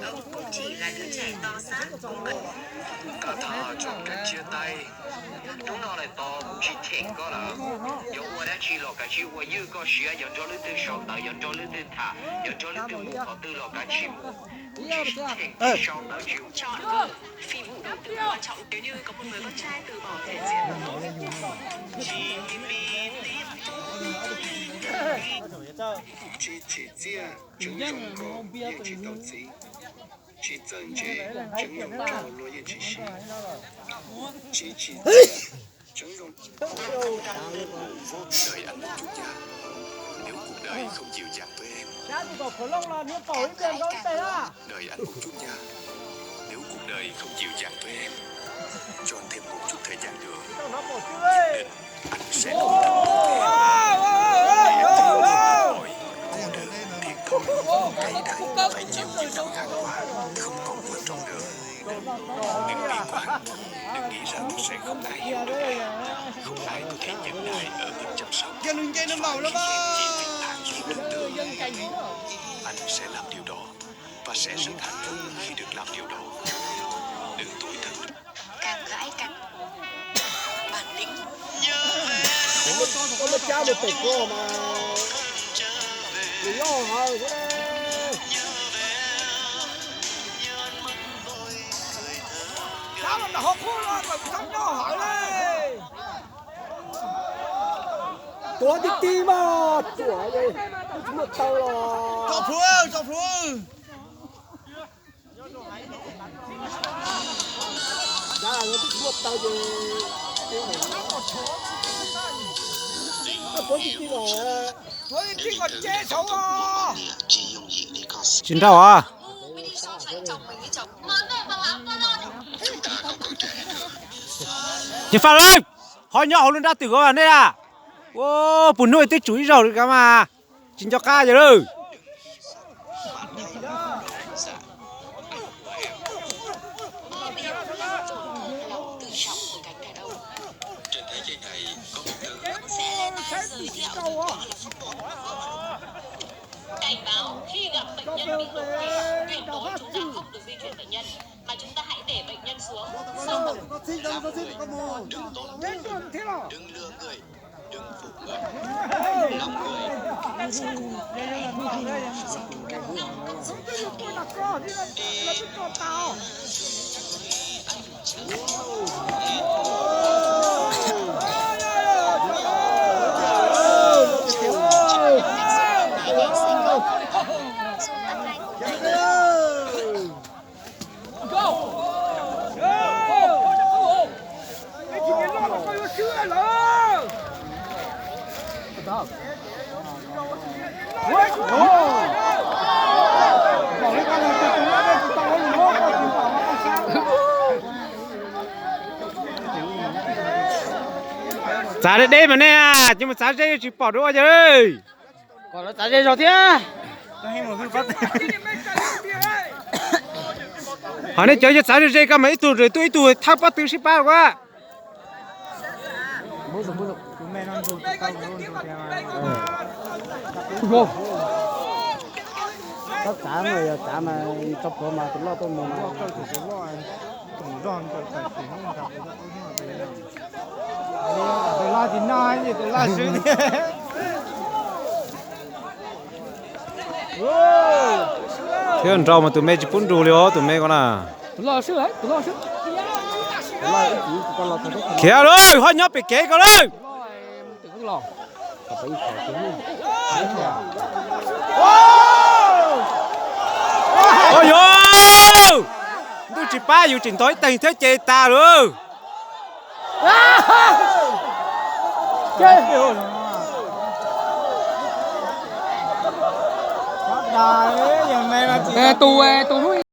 ông cũng chỉ là đứa trẻ to xác không cần. Cả thà chọn cách chia tay. Chúng nó lại to cũng chỉ thiệt có là. Dù tôi đã chỉ lo cái chỉ tôi yêu có sự dẫn cho lên từ sau tới dẫn cho lên từ thả, dẫn cho lên từ mù họ từ lo cái chỉ mù. Chỉ thiệt sau tới chịu. Chọn vợ, phi vụ đối tượng quan trọng nếu như có một người con trai từ bỏ thể diện của tôi. Chỉ chia chúng dùng cổ yên chỉ đầu chí. Chỉ dân chế chúng dùng cổ lô yên chỉ xí. Chỉ chia chúng dùng đời anh một chút nha. Nếu cuộc đời không chịu dàng với em. Đời anh một chút nha. Nếu cuộc đời không chịu dàng với em, cho anh thêm một chút thời gian nữa. Nhất định anh sẽ không tâm được em. Cô đơn, thiệt thôi, cay đắng, phải chịu những năm tháng qua, không còn quan trọng nữa. Đừng bi quan, đừng nghĩ rằng sẽ không ai hiểu được em, không ai có thể nhận ai ở bên chăm sóc. Và khi em chỉ việc than suốt tưởng tượng, anh sẽ làm điều đó và sẽ rất hạnh phúc khi được làm điều đó. Đừng tủi thân. Càng gãi càng bản lĩnh. Có một cha một tịch cô mà lý do hả sao mà học khô rồi mà không cho hỏi đây tôi đi tìm mà tuổi đây một tàu rồi cho phú ra là nó một tàu gì Xin chào à. Chị Phan ơi, hỏi nhỏ luôn ra từ gói này à. Ô, bún nuôi tới chuối rồi cả mà. Xin cho ca vậy rồi. Trên thế giới này có một thứ Cảnh báo khi gặp bệnh nhân bị đột quỵ, tuyệt đối chúng ta không được di chuyển bệnh nhân, mà chúng ta hãy để bệnh nhân xuống. Sau một đừng lừa người, đừng phụ người, lòng người. Giá đây mà nè à, nhưng mà giá đây chỉ bỏ đũa rồi. còn nó giá dây rồi thế Họ này chơi cho giá đây cả mấy tuổi rồi tuổi tháp bắt từ 18 quá. tất cả người cả mà chụp của mà cũng lo tôi mà tôi lo thì nói gì tôi lo sự Thế còn rau mà tụi mày chỉ bún đủ liao tụi mày con à. tôi lo sự đấy tôi lo sự Kìa rồi, hỏi nhóc bị kế con ơi. đừng lo Ôi yo, tôi chỉ ba yêu trình tối tình thế chơi ta rồi. chơi đời giờ mày mà tu